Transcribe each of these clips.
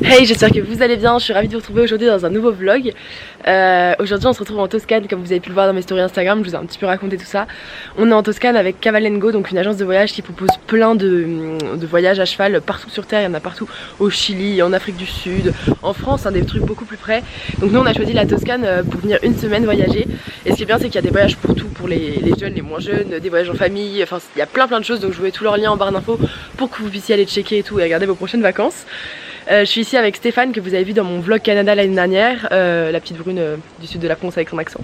Hey, j'espère que vous allez bien, je suis ravie de vous retrouver aujourd'hui dans un nouveau vlog. Aujourd'hui on se retrouve en Toscane, comme vous avez pu le voir dans mes stories Instagram, je vous ai un petit peu raconté tout ça. On est en Toscane avec Cavalengo, donc une agence de voyage qui propose plein de voyages à cheval partout sur terre. Il y en a partout, au Chili, en Afrique du Sud, en France, des trucs beaucoup plus près. Donc nous on a choisi la Toscane pour venir une semaine voyager. Et ce qui est bien, c'est qu'il y a des voyages pour tout, pour les jeunes, les moins jeunes, des voyages en famille, enfin il y a plein de choses. Donc je vous mets tous leurs liens en barre d'infos pour que vous puissiez aller checker et tout et regarder vos prochaines vacances. Je suis ici avec Stéphane, que vous avez vu dans mon vlog Canada l'année dernière, la petite brune du sud de la France avec son accent.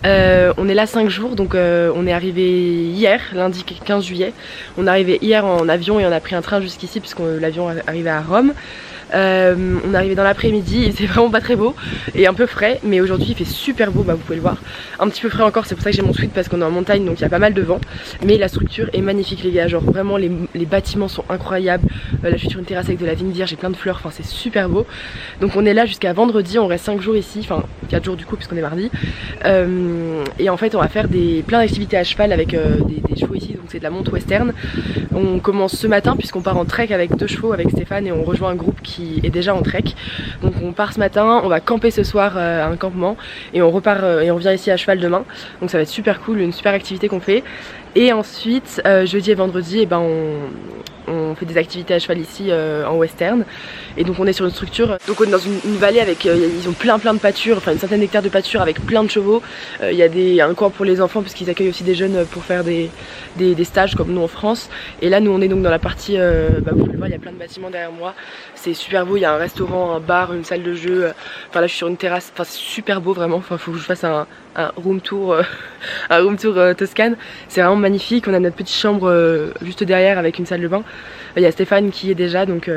On est là 5 jours, donc on est arrivé hier, lundi 15 juillet. On est arrivé hier en avion et on a pris un train jusqu'ici puisque l'avion arrivait à Rome. On est arrivé dans l'après-midi, il fait vraiment pas très beau et un peu frais, mais aujourd'hui il fait super beau, vous pouvez le voir. Un petit peu frais encore, c'est pour ça que j'ai mon sweat parce qu'on est en montagne donc il y a pas mal de vent. Mais la structure est magnifique les gars, genre vraiment les bâtiments sont incroyables. Là je suis sur une terrasse avec de la vigne vierge, j'ai plein de fleurs, enfin c'est super beau. Donc on est là jusqu'à vendredi, on reste 5 jours ici, enfin 4 jours du coup puisqu'on est mardi. Et en fait on va faire plein d'activités à cheval avec des chevaux ici, donc c'est de la monte western. On commence ce matin puisqu'on part en trek avec 2 chevaux avec Stéphane et on rejoint un groupe qui est déjà en trek. Donc on part ce matin, on va camper ce soir à un campement et on repart et on revient ici à cheval demain. Donc ça va être super cool, une super activité qu'on fait. Et ensuite jeudi et vendredi on fait des activités à cheval ici en western. Et donc on est sur une structure, donc on est dans une vallée avec, ils ont plein de pâtures, enfin une centaine d'hectares de pâtures avec plein de chevaux. Il y a un coin pour les enfants puisqu'ils accueillent aussi des jeunes pour faire des stages comme nous en France. Et là nous on est donc dans la partie, vous pouvez le voir, il y a plein de bâtiments derrière moi. C'est super beau, il y a un restaurant, un bar, une salle de jeu. Enfin là je suis sur une terrasse, enfin c'est super beau vraiment, enfin faut que je fasse un room tour, Toscane. C'est vraiment magnifique, on a notre petite chambre juste derrière avec une salle de bain. Il y a Stéphane qui est déjà, donc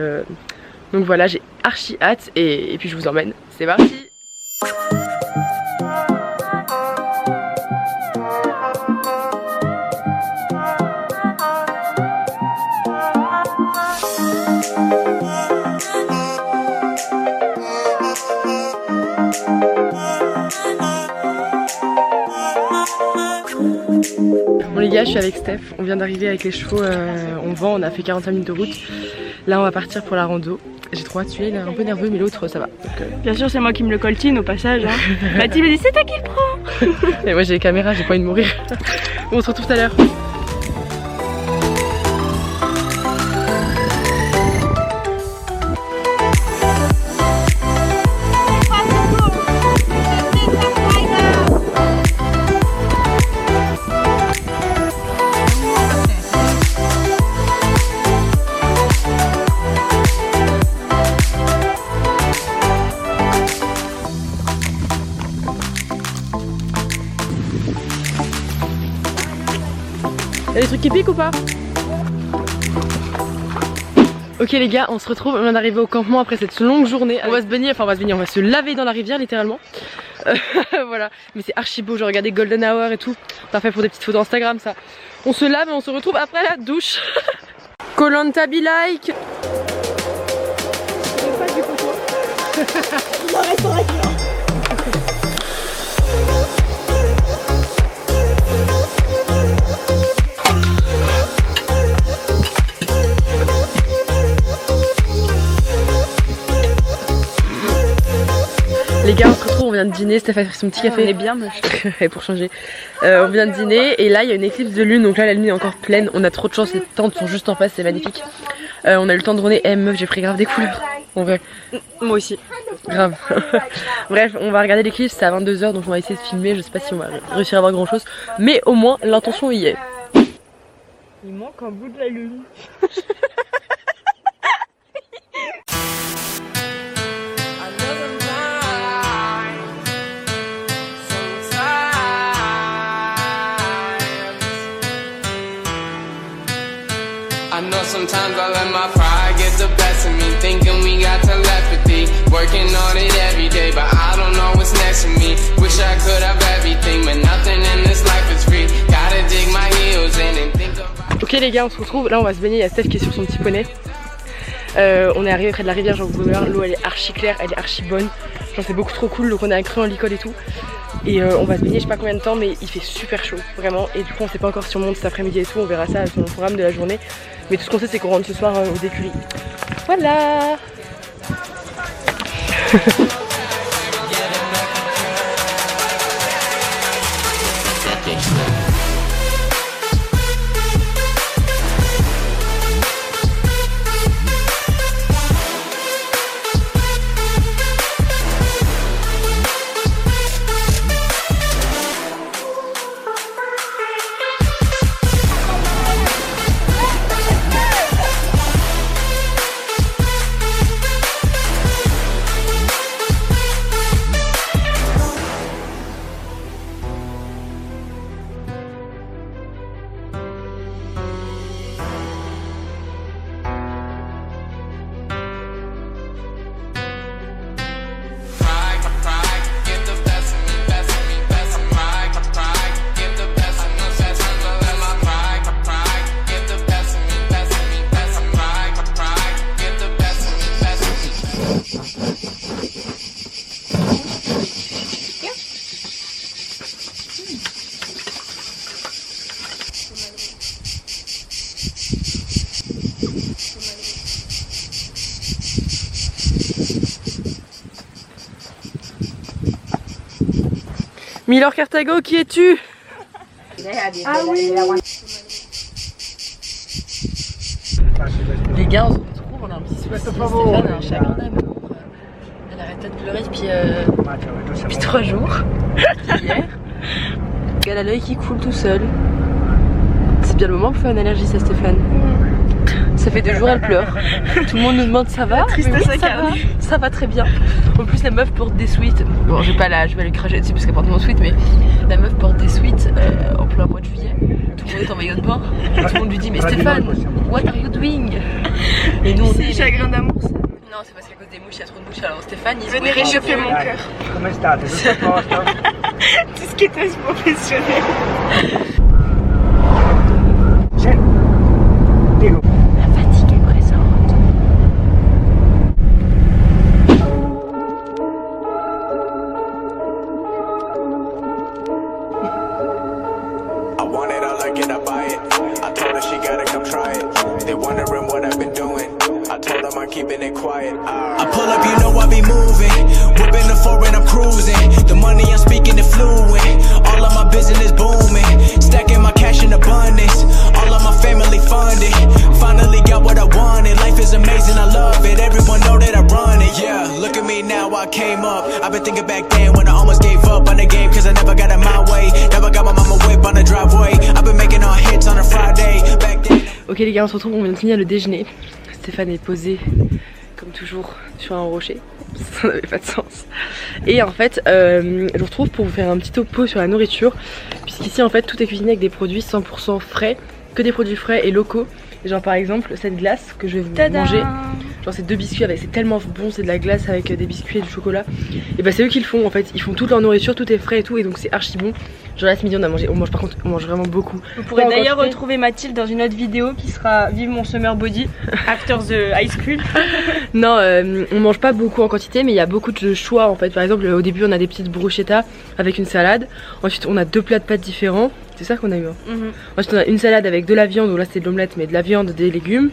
voilà, j'ai archi hâte et puis je vous emmène, c'est parti. Bon les gars, je suis avec Steph, on vient d'arriver avec les chevaux, on vend, on a fait 45 minutes de route. Là on va partir pour la rando. J'ai trop hâte, celui-là il est un peu nerveux mais l'autre ça va. Donc, Bien sûr c'est moi qui me le coltine au passage. Mathilde me dit c'est toi qui le prends. Et moi j'ai les caméras, j'ai pas envie de mourir. Bon, on se retrouve tout à l'heure. Y'a des trucs qui piquent ou pas? Ok les gars, on se retrouve, on vient d'arriver au campement après cette longue journée. On va se baigner, on va se laver dans la rivière littéralement. Voilà, mais c'est archi beau, j'ai regardé Golden Hour et tout. Parfait pour des petites photos Instagram ça. On se lave et on se retrouve après la douche. Koh-Lanta be like. Les gars, on se retrouve, on vient de dîner, Steph a fait son petit café. On est bien moche. Et pour changer. On vient de dîner et là il y a une éclipse de lune, donc là la lune est encore pleine. On a trop de chance, les tentes sont juste en face, c'est magnifique. On a eu le temps de droner. Meuf, j'ai pris grave des couleurs. En vrai. Moi aussi. Grave. Bref, on va regarder l'éclipse, c'est à 22 h donc on va essayer de filmer. Je sais pas si on va réussir à voir grand chose, mais au moins l'intention y est. Il manque un bout de la lune. I know sometimes I let my pride get the best of me, thinking we got telepathy, working on it every day, but I don't know what's next for me. Wish I could have everything, but nothing in this life is free. Gotta dig my heels in and think about... Ok les gars, on se retrouve, là on va se baigner, il y a Steph qui est sur son petit poney. On est arrivé près de la rivière, genre vous pouvez voir, l'eau elle est archi claire, elle est archi bonne. Genre c'est beaucoup trop cool, donc on a un cru en licol et tout. Et on va se baigner je sais pas combien de temps, mais il fait super chaud vraiment. Et du coup on sait pas encore si on monte cet après-midi et tout, on verra ça sur le programme de la journée. Mais tout ce qu'on sait c'est qu'on rentre ce soir aux écuries. Voilà. Milor Cartago, qui es-tu? Ah oui. Les gars, on se retrouve, on a un petit souci. Stéphane a un chagrin d'amour. Elle arrête pas de pleurer depuis 3 jours. Hier. Elle a l'œil qui coule tout seul. C'est bien le moment pour faire une allergie, ça, Stéphane. Ça fait 2 jours, elle pleure. Tout le monde nous demande ça va. Tristesse oui, ça va très bien. En plus, la meuf porte des sweats. Bon, je vais lui cracher dessus parce qu'elle porte mon sweat, mais la meuf porte des sweats en plein mois de juillet. Tout le monde est en maillot de bain. Tout le monde lui dit mais Stéphane, what are you doing? Et nous, c'est chagrin d'amour. Non, c'est parce qu'à cause des mouches, il y a trop de mouches. Alors Stéphane, il venez réchauffer mon cœur. Tout ce qui est assez professionnel. La fatigue est présente. I want it, I like it, I buy it. I told her she gotta come try it. They wondering what I've been doing. I told them I'm keeping it quiet. I pull up, you know I be moving. Whipping the foreign, I'm cruising. The money I'm speaking it fluent. All of my business booming. Stacking my cash in abundance. All of my family funded. Finally got what I wanted. Life is amazing, I love it. Everyone know that I run it. Yeah, look at me now, I came up. I've been thinking back then when I almost gave up on the game. Cause I never got in my way. Never got my mama whip on the driveway. I've been making all hits on a Friday. Back then. Ok les gars, on se retrouve, on vient de finir le déjeuner. Stéphane est posé comme toujours sur un rocher. Ça n'avait pas de sens. Et en fait, je vous retrouve pour vous faire un petit topo sur la nourriture. Puisqu'ici en fait tout est cuisiné avec des produits 100% frais. Que des produits frais et locaux. Genre par exemple cette glace que je vais vous manger. Genre c'est 2 biscuits avec, c'est tellement bon, c'est de la glace avec des biscuits et du chocolat. Et bah c'est eux qui le font en fait, ils font toute leur nourriture, tout est frais et tout, et donc c'est archi bon. Genre là ce midi on mange par contre, on mange vraiment beaucoup. Vous pourrez d'ailleurs retrouver Mathilde dans une autre vidéo qui sera Vive mon summer body after the high school. Non, on mange pas beaucoup en quantité, mais il y a beaucoup de choix en fait. Par exemple au début on a des petites bruschettas avec une salade. Ensuite on a 2 plats de pâtes différents. C'est ça qu'on a eu. Ensuite on a une salade avec de la viande, ou là c'est de l'omelette, mais de la viande, des légumes.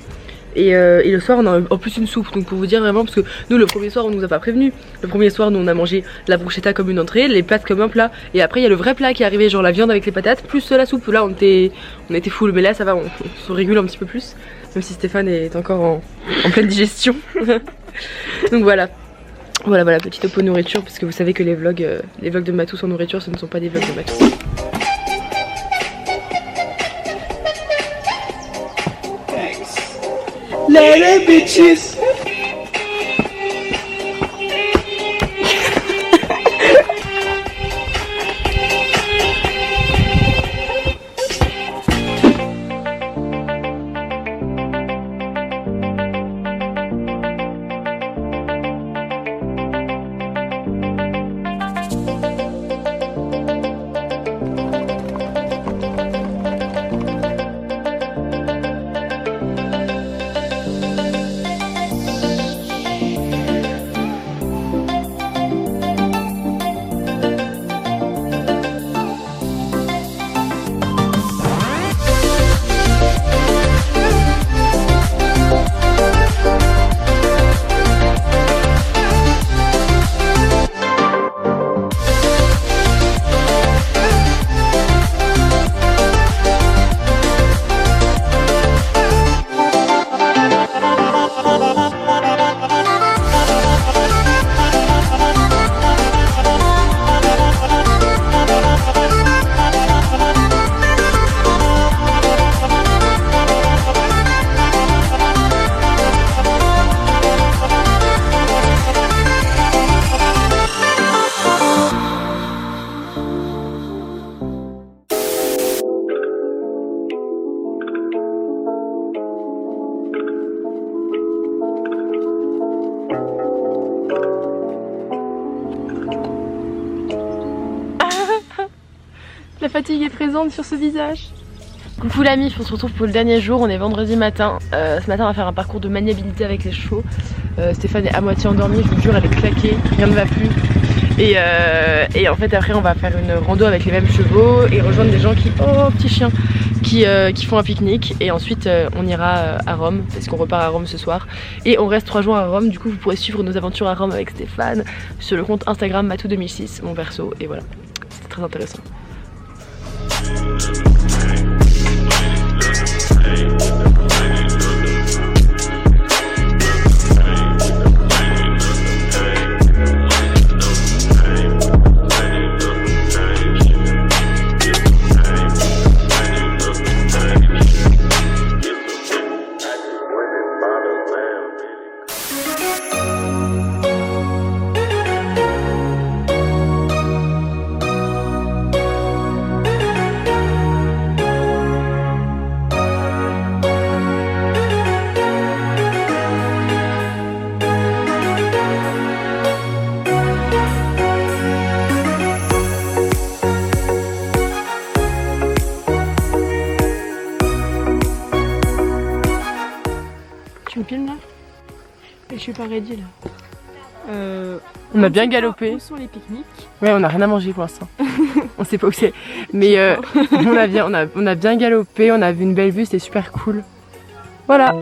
Et le soir on a en plus une soupe. Donc pour vous dire vraiment, parce que nous le premier soir on nous a pas prévenu. Le premier soir nous on a mangé la bruschetta comme une entrée, les pâtes comme un plat. Et après il y a le vrai plat qui est arrivé, genre la viande avec les patates plus la soupe. Là on était full, mais là ça va, on se régule un petit peu plus. Même si Stéphane est encore en pleine digestion. Donc voilà. Voilà, petit topo nourriture, parce que vous savez que les vlogs de Matou sans nourriture, ce ne sont pas des vlogs de Matou. Let bitches. fatigue est présente sur ce visage. Coucou la mif, on se retrouve pour le dernier jour, on est vendredi matin. Ce matin on va faire un parcours de maniabilité avec les chevaux. Stéphane est à moitié endormie, je vous jure elle est claquée, rien ne va plus. Et en fait après on va faire une rando avec les mêmes chevaux et rejoindre des gens qui, oh petit chien, qui font un pique-nique. Et ensuite on ira à Rome, parce qu'on repart à Rome ce soir. Et on reste 3 jours à Rome, du coup vous pourrez suivre nos aventures à Rome avec Stéphane sur le compte Instagram Matou2006, mon perso, et voilà, c'était très intéressant. Tu me filmes là? Je suis pas ready là. On a bien galopé. Où sont les pique-niques? Ouais, on a rien à manger pour l'instant. On sait pas où c'est. Mais on a bien galopé, on a vu une belle vue, c'était super cool. Voilà.